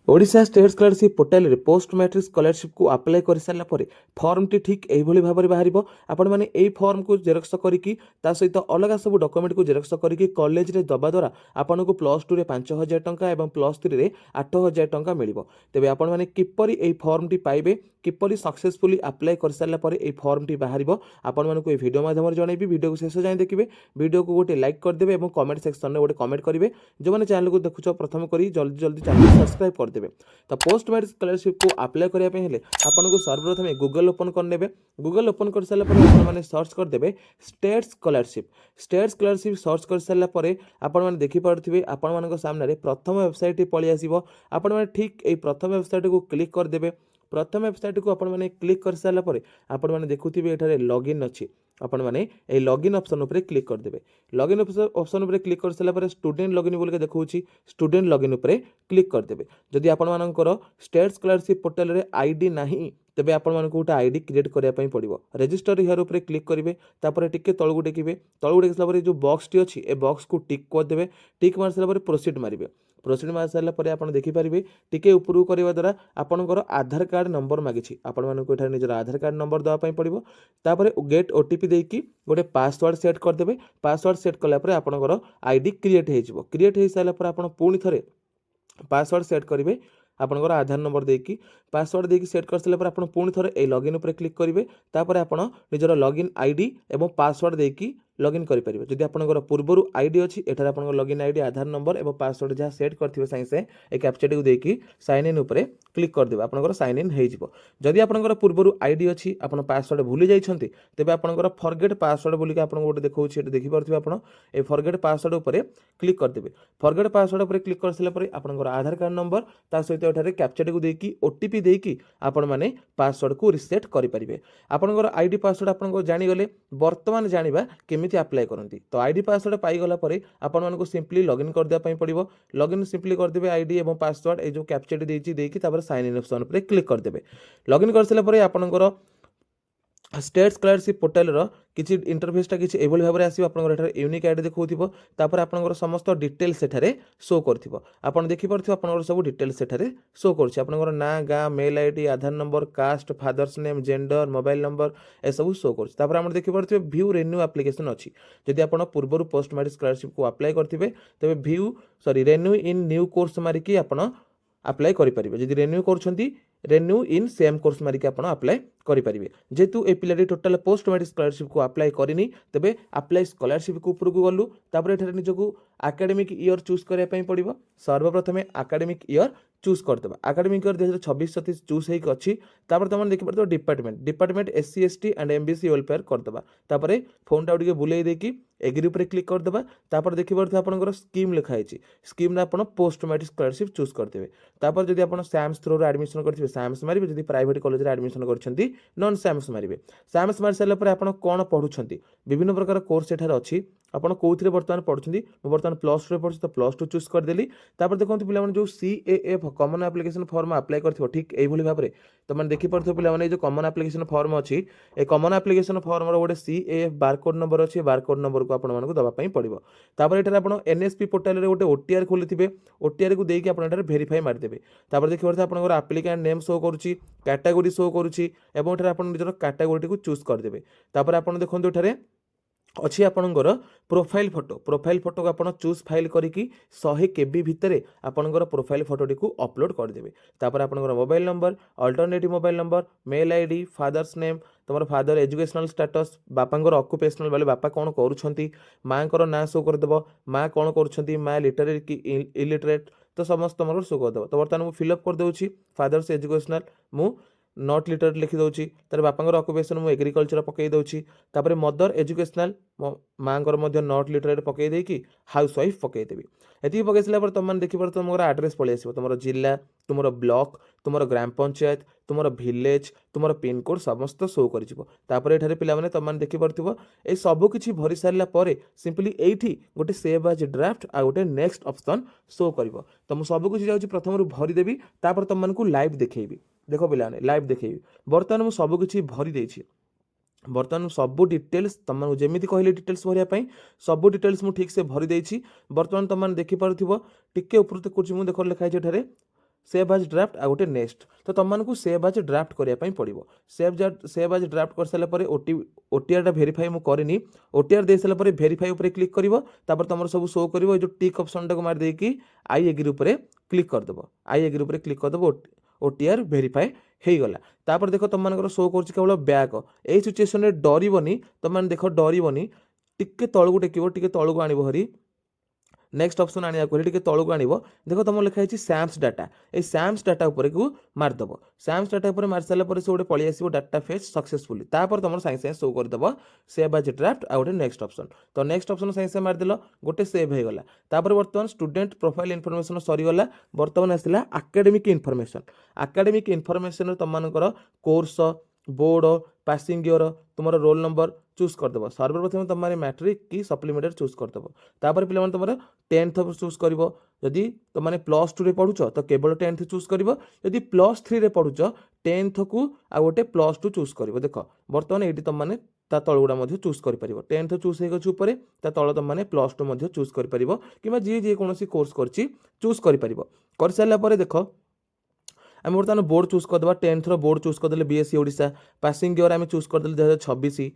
Odisha state scholarship portal रे post matric scholarship को apply कर सारा पर फॉर्म टी ठीक यही भाव में बाहर आपण मैंने यही फॉर्म को जेरक्स करी सहित अलग सब डॉक्यूमेंट को जेरक्स करी कॉलेज रे दबा द्वारा आपन को +2 रे 5,000 टंका एवं +3 रे 8,000 टंका मिलिबो। तेबे आपण मैंने किपरि एही फॉर्म टी पाइबे किपरि सक्सेसफुली अप्लाई कर सारा पर एही फॉर्म टी बाहरिबो आपण मानको ए वीडियो माध्यम जनइबी। वीडियो को शेष जाए देखिए, वीडियो को गोटे लाइक करदेवे और कमेंट सेक्शन में गोटे कमेंट करेंगे। जो मैंने चैनल को देखुच प्रथम करी जल्दी जल्दी चैनल सब्सक्राइब करदेवे। तो पोस्ट मैट्रिक स्कॉलरशिप को अप्लाई करने हेले आपको सर्वप्रथम गूगल ओपन करने। गूगल ओपन कर सारा मैंने सर्च करदे state scholarship. State scholarship search कर सारापर आपने देखिपे आपण सामने प्रथम वेबसाइट पलि आसो। आपण मैंने ठीक ये प्रथम वेबसाइट को क्लिक करदे। प्रथम वेबसाइट को आपण मैंने क्लिक कर सारापर आपण मैंने देखुथे ये लॉगिन अच्छी। आपण मैंने ये लॉगिन ऑप्शन उपर क्लिक करदे। लॉगिन ऑप्शन उपर क्लिक कर सारापर स्टूडेंट लॉगिन बोल के देखा स्टूडेंट लॉगिन उपर क्लिक करदे। जदि आपण मानकर स्टेट स्कॉलरशिप पोर्टल रे आईडी नाही तेबे आपण मानक गोटे आईडी क्रिएट करिया पई पड़िबो। रजिस्टर हियर उपर क्लिक करेंगे। तापर टिके तळगु टेकिबे। तळगु टेकी सारा जो बॉक्स टी अछि ए बॉक्स को टिक कर देबे। टिक मार सारा प्रोसीड मारिबे। प्रोसीड मार सारा पर आप देखिपारे टिके उपरू करवा द्वारा आपणकर आधार कार्ड नंबर मागिछि। आपण मानक एठार निजर आधार कार्ड नंबर देवा पई पड़िबो। तापर गेट ओटीपी देकी गोटे पासवर्ड सेट करदेबे। पासवर्ड सेट कला पर आपणकर आईडी क्रिएट हो। क्रिएट हो सारा पर आपण पुणी थरे पासवर्ड सेट करेंगे। आपणकर आधार नंबर देकी पासवर्ड देकी सेट कर सारा पर आपण पुणी थरे ए लॉगिन उपर क्लिक करेंगे। तापर आपण निजर लॉगिन आईडी एवं पासवर्ड देकी लॉगिन करेंगे। जदि आपंकर पूर्वर आईडी अच्छी एठार आप लॉगिन आईडी आधार नंबर और पासवर्ड जहाँ सेट करेंगे साइंस से एक कैप्चा टी देखिए साइन इन उपर क्लिक करदे आपंकर साइन इन हो। जदि आपंकर पूर्वर आईडी अच्छी आप पासवर्ड भूली जाइछंती तेबे आपंकर फॉरगेट पासवर्ड बोलिक आपन गोटे देखौछि एटा देखि परथिबे आपण ए फॉरगेट पासवर्ड उपर क्लिक करदेबे। फॉरगेट पासवर्ड उपर क्लिक कर सारा पर आपंकर आधार कार्ड नंबर ता सहित एठारे कैप्चा टी देखिए ओटीपी देकी आपण माने पासवर्ड को रिसेट करि परिबे। आपंकर आईडी पासवर्ड आपन जानि गले वर्तमान जानिबा केमिति अप्लाई करती। तो आईडी पासवर्ड पाईगला आपण मानक सिंपली लॉगिन कर दिया पड़ो। लॉगिन सिंपली करदे आईडी और पासवर्ड ये जो कैप्चा देकी साइन इन ऑप्शन पर क्लिक करदे। लॉगिन कर सारा आपंकर स्टेट स्कॉलरशिप पोर्टल किसी इंटरफेसटा किसी एभली भाव में आसो। आप यूनिक आईडी देखो तापर आपंकर समस्त डिटेल्स सेठारे शो करथिबो। आपण देखि परथिबो आपंकर सब डिटेल्स सेठारे शो करछि। आपंकर ना गाँ mail ID Aadhaar number caste father's name gender mobile number ए सब शो करछि। तापर आपण देखि परथिबो व्यू रेन्यू एप्लिकेशन अछि। जदि आपण पूर्वर पोस्ट मैट्रिक स्कॉलरशिप को अप्लाई करथिबे तबे व्यू रेन्यू इन न्यू कोर्स मारिकी आपण अप्लाई करेंगे। जदि रेन्यू कर रेन्यू इन सेम कोर्स मारिक आप अप्लाई करेंगे। जेहेतु ए पिलाटी टोटाल पोस्ट मैट्रिक स्कॉलरशिप को अप्लाई करनी तेबे अप्लाई स्कॉलरशिप को ऊपर को गलु। तापर एठारे निजको एकेडमिक ईयर चूज करने पड़ो। सर्वप्रथमे एकेडमिक ईयर चूज करदे। एकेडमिक ईयर 2026-27 चूज होइक अच्छी। तापर तुम देखि परतो department SC ST and MBC welfare करदे। तापर फोन टा टिके बुलाई देकी एग्री उपर क्लिक करदे। तापर देखि परतो आपनकर स्कीम लिखाई स्कीम ना आपण पोस्ट मैट्रिक स्कॉलरशिप चूज करदेबे। तापर जदि आपण सैम्स थ्रू एडमिशन करथिबे सैम्स मारिबे। जदि प्राइवेट कॉलेज रे एडमिशन करछंती नॉन सैम्स मारिबे। सैम्स मारि सारा पर आपण कोन पढुछंती विभिन्न प्रकार कोर्स एठार अछि। आपण कोउथरे वर्तमान पढुछंती मो वर्तमान +2 रे पढुछ तो +2 चूज कर देली। तापर देखंतु पिला माने जो CAF common application form apply करथिबो ठीक एई भली भाबरे तो माने देखि परथिबो पिला माने जो कॉमन एप्लिकेशन फॉर्म अछि ए कॉमन एप्लिकेशन फॉर्म रो गोटे CAF बारकोड नंबर अछि। बारकोड नंबर को आपण मानको दबा पई पड़िबो। तापर एठार आपण NSP पोर्टल रे गोटे OTR खोलिथिबे। OTR को देकी आपण एठार वेरीफाई मारि देबे। तापर देखि परथिबो आपनकर एप्लिकेंट नेम शो करूची कैटेगरी शो करूची एवं एठार आपण निजर कैटेगरी को चूज कर देबे। तापर आपण देखंतु एठारे अच्छी आपणकर प्रोफाइल फोटो को आप चूज फाइल करिकी 100 KB भितर आपणकर प्रोफाइल फोटोटी को अपलोड करदेबे। तापर आपणकर mobile number alternative mobile number mail ID father's name तुम फादर एजुकेशनल स्टेटस बापांकर ऑक्युपेशनल वाले बापा कौन करुछंती माँकर ना शो करदेव माँ कौन करुछंती माँ लिटरेट कि इलिटरेट तो समस्त तुम शो करदेव। तो बर्तमान मुझे फिलअप कर दूसरी फादर्स एजुकेशनल मु नॉट लिटरेट लिखि दउची। तार बापांकर ऑक्युपेशन मु एग्रीकल्चर पकई दउची। तापर मदर एजुकेशनल माँकर मध्य नॉट लिटरेट पकई देकी हाउस वाइफ पकई देबी। एति पकई सारा पर तुम देखि पर तुमर एड्रेस पळै आसीबो तुमर जिला तुमर ब्लॉक तुमर ग्राम पंचायत तुमर विलेज तुमर पिन कोड समस्त शो करिजिवो। तापर एठारे पिला माने तुम देखि परथिबो ए सब किछि भरि सारला परे सिंपली एठी गोटे सेव एज ड्राफ्ट आ गोटे नेक्स्ट ऑप्शन शो करिवो। तो मु सब किछि जाउची प्रथम रु भरि देबी। तापर तुम मानकु लाइव देखैबी। देखो पिलाने लाइव देखैबी। बर्तमान मु सब किछि भरि देइछि। बर्तमान सब डिटेल्स तुम जमी कहले डिटेल्स भरिया सब डिटेल्स मु ठीक से भरी देइछि। बर्तमान तुम देखि पारुथिबो टिके ऊपर तक कुछ मु देखो लिखाइ छै एठारे सेव एज ड्राफ्ट आ गोटे नेक्स्ट तो तुमको सेव एज ड्राफ्ट करने पड़ो सेव एज ड्राफ्ट कर सारा पर ओटीआर भेरीफाई मुझे करनी ओटीआर दे सारा पर भेरीफाई उपर क्लिक कर तुम सब शो कर जो टिक ऑप्शन टाक मार देकी आई एग्री उपर क्लिक करदेव आई एग्री उपर क्लिक करदेव ओटीआर भेरीफाई हो गला तापर देख तुम शो कर केवल बैक यही सिचुएसन में डरबनी तुम देख डरबनी टिके तलू टेक टे तलू आण हरी नेक्स्ट ऑप्शन आने टे तलू आण देख तुम लिखाई सैम्स डाटा ये सैम्स डाटा उपर को मारदेव सैम्स डाटा उपर मार सारा से गोटे पलि आस डाटा फेच सक्सेसफुली तापर तुम साइंस साइंस शो करदेव सेव एज ड्राफ्ट आ गोटे नेक्स्ट ऑप्शन तो नेक्स्ट ऑप्शन साइंस मारदेल गोटे सेव हो गला तापर बर्तमान स्टूडेंट प्रोफाइल इनफॉरमेशन सरीगला बर्तमान आसला एकेडमिक इनफॉरमेशन तुमकर कोर्स बोर्ड पासिंग ईयर तुम रोल नंबर चूज करदेव सर्वप्रथम तुम मैट्रिक की सप्लीमेंटरी चूज करदेव तापर पे तुम 10th चूज कर जदि तुम +2 पढ़ुच तो केवल 10th चूज कर जदि +3 पढ़ुच 10th को आ गोटे +2 चूज कर देख बर्तमान ये तुमने ता तलगुड़ा चूज कर 10th चूज हो तल तुमने +2 चूज कर कि जी कौन कोर्स कर चूज कर सारापर देख आम बर्तमान बोर्ड चूज करदे 10th बोर्ड चूज करदे बीएससी ओडिशा पासिंग ईयर आम चूज करदे 2026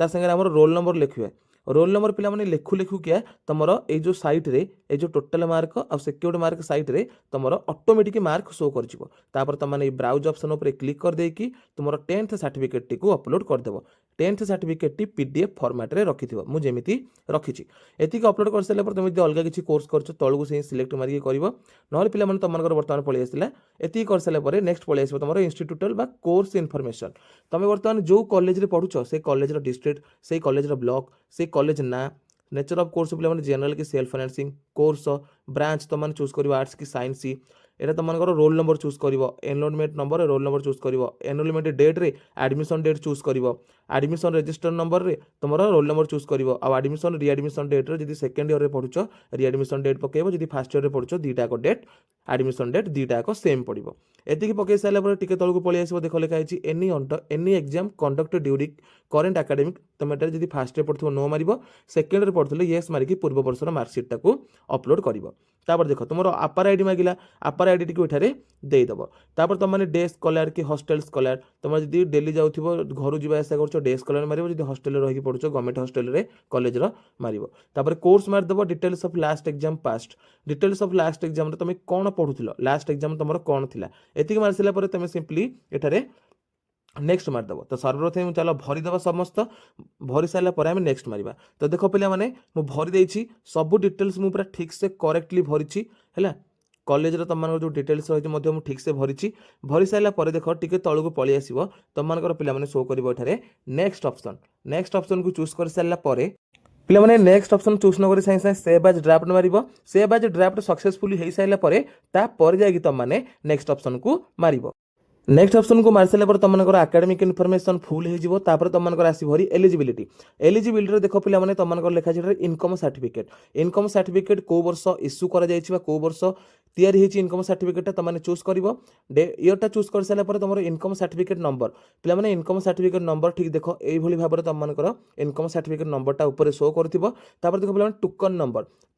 ता संगे आम रोल नंबर लिखिए रोल नंबर पिला माने लेखु लेखु क्या तुम ये जो साइट रे ये जो टोटल मार्क आ सिक्योर्ड मार्क साइट रे तुम ऑटोमेटिक मार्क शो कर तुमने ब्राउज ऑप्शन उपर क्लिक कर देकी तुम 10th सर्टिफिकेट टी को अपलोड करदेव 10th सर्टिफिकेट टी पीडीएफ फॉर्मेट रे रखि मुझे रखी एति अपलोड कर सारा तुम अलग किसी कोर्स कर तलू से सिलेक्ट मारिक कर ना पे तुम बर्तमान पलि आसला एति कर सारा नेक्स्ट पलि आस तुम इंस्टीट्यूटल बा कोर्स इनफॉरमेशन तुम बर्तमान जो कॉलेज रे पढ़ुच से कॉलेज डिस्ट्रिक्ट से कॉलेज ब्लॉक से कॉलेज ना नेचर ऑफ कोर्स पे जनरल की सेल्फ फाइनेंसिंग कोर्स ब्रांच तुम चूज कर आर्ट्स की साइंस एटा तुम रोल नंबर चूज कर enrolment number roll number choose कर एनरोलमेंट डेट रे एडमिशन डेट चूज कर एडमिशन रजिस्टर नंबर रे तुम रोल नंबर चूज कर एडमिशन रिएडमिशन डेट रे जदि सेकेंड ईयर रे पढ़ुच रिएडमिशन डेट पकेब जदि फर्स्ट ईयर रे पढ़ुच दीटा डेट एडमिशन डेट दीटा सेम पड़ो एति पकई सारापर टिके तलू पलि आस देख लिखाई any exam conduct during current academic तुम एट जब फास्ट पढ़ो नो मार सेकेंड पढ़ुले येस मारिकी पूर्व वर्षर मार्कसीट को अपलोड कर देख तुम आपार आईडी मांगला आपार आईडी टी एठारे देदेव तापर तुमने डे स्कॉलर कि हॉस्टल स्कॉलर तुम जब डेली जाऊ घर जा आसा कर डे स्कॉलर मार जब हॉस्टल रही पढ़ुच गवर्नमेंट हॉस्टल रे कॉलेज मार कोर्स मारदेव details of last exam passed details of last exam तुम कौन पढ़ुल लास्ट एग्जाम तुम कौन थी एति मार सारा तुम सिंपली एठारे नेक्स्ट मारदेव तो सर्वप्रथम चलो भरीदेव समस्त भरी सारापर आम नेक्स्ट मारिबा तो देख पे मैंने मुझे भरी सब डिटेल्स मुझे पूरा ठीक से करेक्टली भरी है कॉलेज तुम जो डिटेल्स रही ठीक से भरी सारापर देख टे तलू पलि आस तुम पे शो कर नेक्स्ट ऑप्शन को चूज कर सारापर पे नेक्स्ट ऑप्शन चूज न कर science science save as draft मार सेव एज ड्राफ्ट सक्सेसफुली हो सारापर जाकि तुमने नेक्स्ट ऑप्शन को मार नेक्स्ट ऑप्शन को मार सारा तुम एकेडमिक इनफॉरमेशन फुल हो तुम आसरी एलिजिबिलिटी देख पे तुम लिखा इनकम सर्टिफिकेट कौ वर्ष इश्यू कौ वर्ष तैयारी इनकम सर्टिफिकेट तुमने चूज कर ईयरटा चूज कर सारापर तुम इनकम सर्टिफिकेट नंबर पे इनकम सर्टिफिकेट नंबर ठीक देख यही भाव में तुम इनकम सर्टिफिकेट नंबरटा ऊपर शो कर देख पे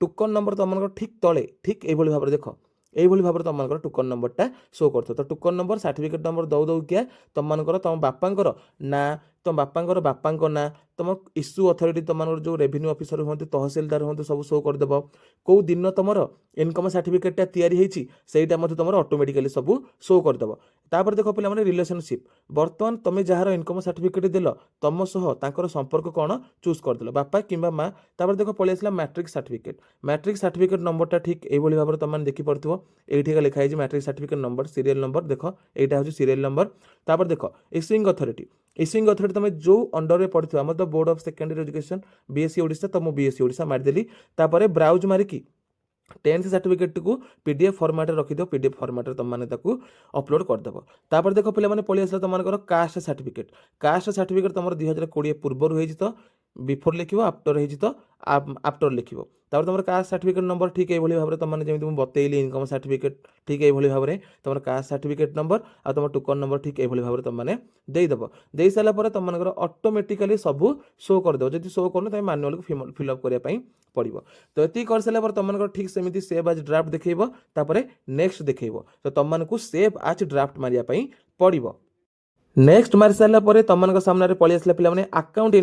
टोकन नंबर तुम ठीक तले ठीक यही भाव में देख यही भाव में तुम टोकन नंबरटा शो कर तो टोकन नंबर सर्टिफिकेट नंबर दौ क्या तुम तुम बापांकर ना तुम बापांक ना तुम इश्यू अथॉरिटी तुम जो रेवेन्यू ऑफिसर हूँ तहसीलदार हूँ सब शो करदेव कौ दिन तुम इनकम सर्टिफिकेटा तैयारी होता तुम ऑटोमेटिकली सब शो करदेव तापर देख पे रिलेशनशिप बर्तमान तुम जार इनकम सर्टिफिकेट देल तुम सह तांकर संपर्क कौन चूज करदेल बापा कि माँ तापर देख पलि आसला मैट्रिक सर्टिफिकेट नंबरटा ठीक यही भाव में तुमने देखिपो ये लिखाई matric certificate number serial number देख यहाँ हूँ सीरियल नंबर तापर देख इश्यूइंग अथॉरिटी तुम जो अंडर में पढ़ी आम तो board of secondary education BSc Odisha तो मुझे बीएससी ओडिशा मारदेली तापर ब्राउज मारिकी 10th सर्टिफिकेट को पीडीएफ फॉर्मेट रखिद पीडीएफ फॉर्मेट तुमने अपलोड करदेव तापर देख पे पलि आसला तुम कास्ट सर्टिफिकेट तुम 2020 पूर्व हो बिफोर लिखिबो आफ्टर हेछि तो आफ्टर लिखिबो तापर तुम कास्ट सर्टिफिकेट नंबर ठीक एभली भाबरे तुम जमी मुझे बतैली इनकम सर्टिफिकेट ठीक एभली भाबरे तुम कास्ट सर्टिफिकेट नंबर आ तुम टोकन नंबर ठीक एभली भाबरे तुम माने देइदबो देइ साला परे तुम मानकर ऑटोमेटिकली सब शो कर देबो जदि शो करनो तमे मैनुअल को फिल अप करिया पई पड़िबो तो एति कर साला पर तुम मानकर ठीक सेमिति सेव एज ड्राफ्ट देखैबो तापरे नेक्स्ट देखैबो तो तुम मानकु सेव एज ड्राफ्ट मारिया पई पड़िबो नेक्स्ट मारी सारा पर तुम सामने पलि आसला पे अकाउंट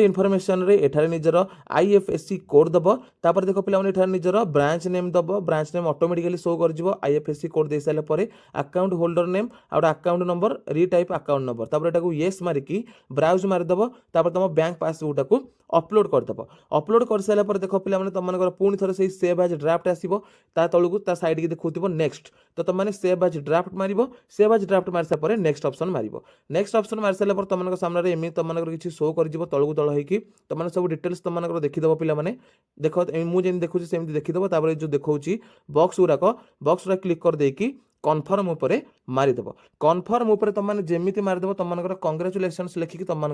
इनफर्मेशन रे एठारे निजर आईएफएससी कोड दब तापर देख पे एठारे निजर ब्रांच नेम दब ब्रांच नेम ऑटोमेटिकली शो कर आईएफएससी कोड दे सारा पर अकाउंट होल्डर नेम और account number retype account number तापर एटाकू येस मारिकी ब्राउज मारिदब तापर तुम बैंक पासबुक को अपलोड करदब अपलोड कर सारा पर देख पे तुम पुणी थोड़े से सेव एज ड्राफ्ट आसो ता तलू ता साइड की देखो नेक्स्ट तो तुमने सेव एज ड्राफ्ट मार सेव एज ड्राफ्ट मार सारा नेक्स्ट ऑप्शन मारिबो नेक्स्ट ऑप्शन मार सारा पर तुम सामने एमि तुम किसी शो कर तलू तल होगी तुम सब डिटेल्स तुम देखीदेव पे देख मुझे देखुची सेमती देखीदेव तापर जो देखा बॉक्स गुड़ा क्लिक कर देकी कन्फर्म उपरे मारिदेव कन्फर्म उपरे तुमने जेमिति मारिदेव तुम कंग्रेचुलेशन्स लिखिकी तुम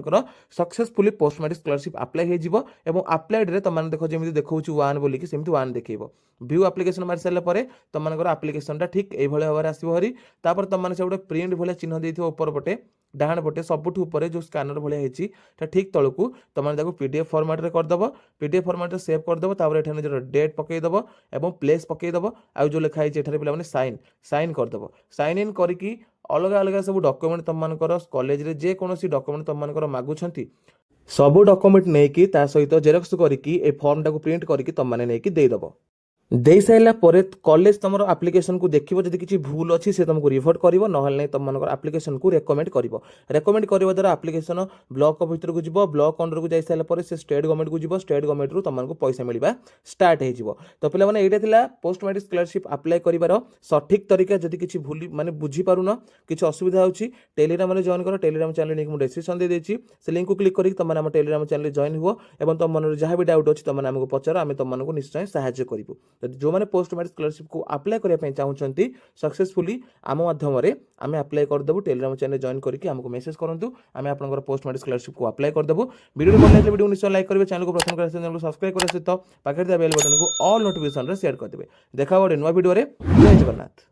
successfully post matric scholarship apply हो अप्लाइड रे तुम देख जमी देखा 1 बोलिकी सेमती 1 देखो व्यू एप्लिकेशन मारी सारा पर तुम एप्लिकेशन ठीक ये भाव में आसो हरी तापर तुमने से गोटे प्रिंट भाया चिन्ह देथिबो ऊपर पटे डाहाण पटे सबुठ ऊपर जो स्कानर भाया होती ठीक तलू तुमने पीडीएफ फॉर्मेट रे करदेव पीडीएफ फॉर्मेट रे सेव करदेव तापर एठाने जो डेट पकईदेव और प्लेस पकईदेव आउ जो लिखाई पे साइन साइन करदेव साइन इन करके अलग अलग सब डॉक्यूमेंट तुम कॉलेज रे जे कोनोसी डॉक्यूमेंट तुम मागुछंती सब डॉक्यूमेंट नहीं सहित जेरक्स करके ए फॉर्म टाको प्रिंट करके तुमने नहीं देदेव दे सारा पर कॉलेज तुम एप्लिकेशन को देखिए जब किसी भूल अच्छी से तुमको रिभोट कर ना तुम एप्लिकेशन को रेकमेंड करवा द्वारा एप्लिकेशन ब्लॉक भर को जीव ब्लॉक अंडर को जाई सारा से स्टेट गवर्नमेंट को जीव स्टेट गवर्नमेंट रू तुमको पैसा मिलवा स्टार्ट हो तो पे यहाँ पोस्ट मैट्रिक स्कॉलरशिप अप्लाई कर सठिक तरीका जब किसी भूल माने बुझीपारुन किसी असुविधा होची टेलीग्राम जॉइन कर टेलीग्राम चैनल लिंक मुझे डिस्क्रिप्शन दे देछि से लिंक को क्लिक करके तुम आम टेलीग्राम चैनल जॉइन हुआ और तुम मन जहाँ भी डाउट अच्छी तुमने आमको पचार आम तुमको निश्चय साहाय्य करूँ जो मैंने पोस्ट मैट्रिक स्कॉलरशिप को अप्लाई करने चाहते सक्सेसफुली आम माध्यम आम अप्लाई करदेबू टेलीग्राम चैनल जॉइन करके आमको मैसेज करूँ आम आप पोस्ट मैट्रिक स्कॉलरशिप को अप्लाई करदेबू वीडियो भल लगे वीडियो निश्चय लाइक करेंगे चैनल को पसंद कर चैनल को सब्सक्राइब करने सहित पाखे बेल बटन को ऑल नोटिफिकेशन शेयर करदेवे देखा गोटे नुआ वीडियो जय जगन्नाथ।